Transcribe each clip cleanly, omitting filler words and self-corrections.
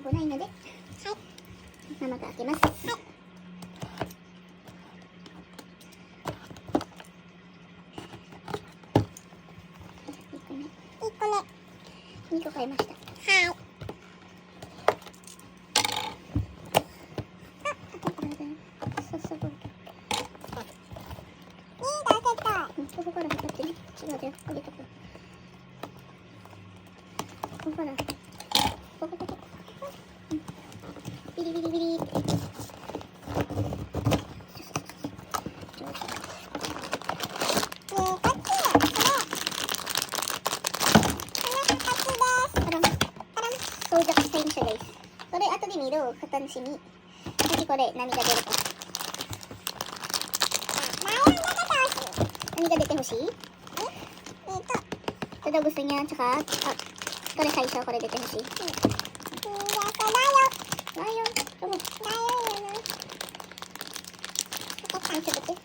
危ないので、はい、ママが開けます。はい。1個目。2個買いました。はい。ここから引っ張ってね。違うよ。あげとく。ここから。ここ。ビリビリビリって。こっちよ。これ。装着サイン書です。これ後で見るお楽しみ。次これ何が出るか。何が出てほしい？Ito daw gusto niya, tsaka, ito rin siya, ko rin dito si. Layo. Tama. Ang sagot eh.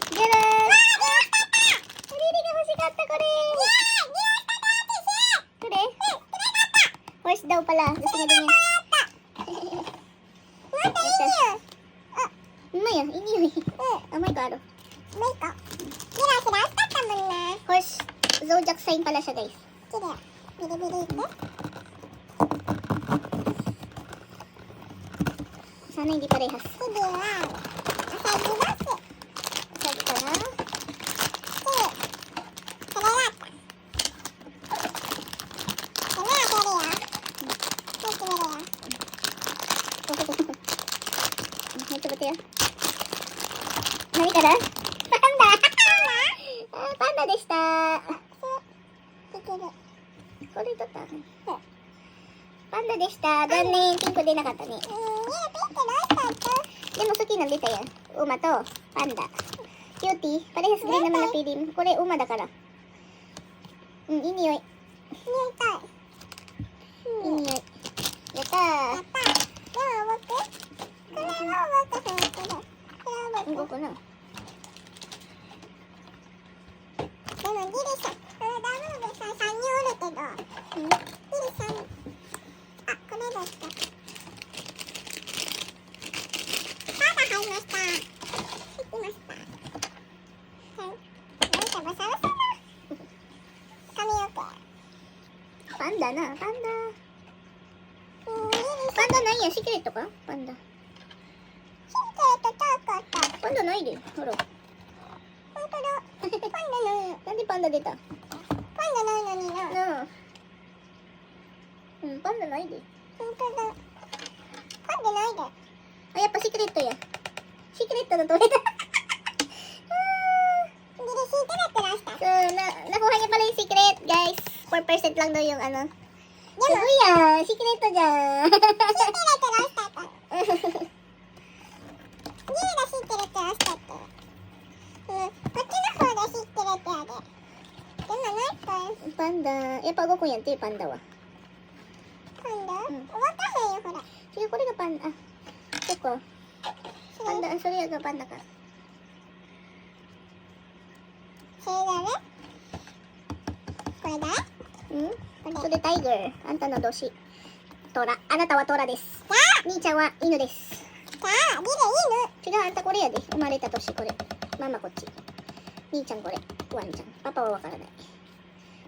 Ganun! Hindi ka masikata ko rin. Ito rin. Horse daw pala. Gusto niya din yan. Maya, ini amay karo. Horse, zodiac sign pala siya, guys. Sana hindi parehas. Sabi ka na. Ito ba tayo? Nani ka na? Panda! Panda de shita. これだったね。パンダでした。残念。ピンク出なかったね。でも好きなの出たやん。馬とパンダ。キューティー。Parehas din naman na pili mo. これ馬だから。いい匂い。いい匂い。やったー。動くな。パンダな、パンダ。パンダないや、シークレットかパンダ。パンダないで、ほら。なんでパンダ出た？パンダないのにな。パンダないで。パンダないで。あ、やっぱシークレットや。シークレットの取れた。Nakuha niya pala yung secret, guys. 4% lang daw yung ano. Sabi yan, secret to dyan. Panda. Pago ko yan, ito yung panda wa. Sige, ko rin ka panda. Ito ko. Panda, sorry, aga panda ka. それタイガー。あんたの年。トラ。あなたはトラです。兄ちゃんは犬です。違う、あんたこれやで。生まれた年これ。ママこっち。兄ちゃんこれ。ワンちゃん。パパはわからない。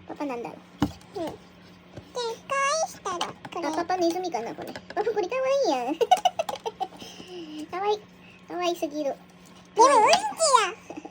パパなんだろう。パパネズミかなこれ。パパこれかわいいやん。かわいい。かわいすぎる。でもうんちや。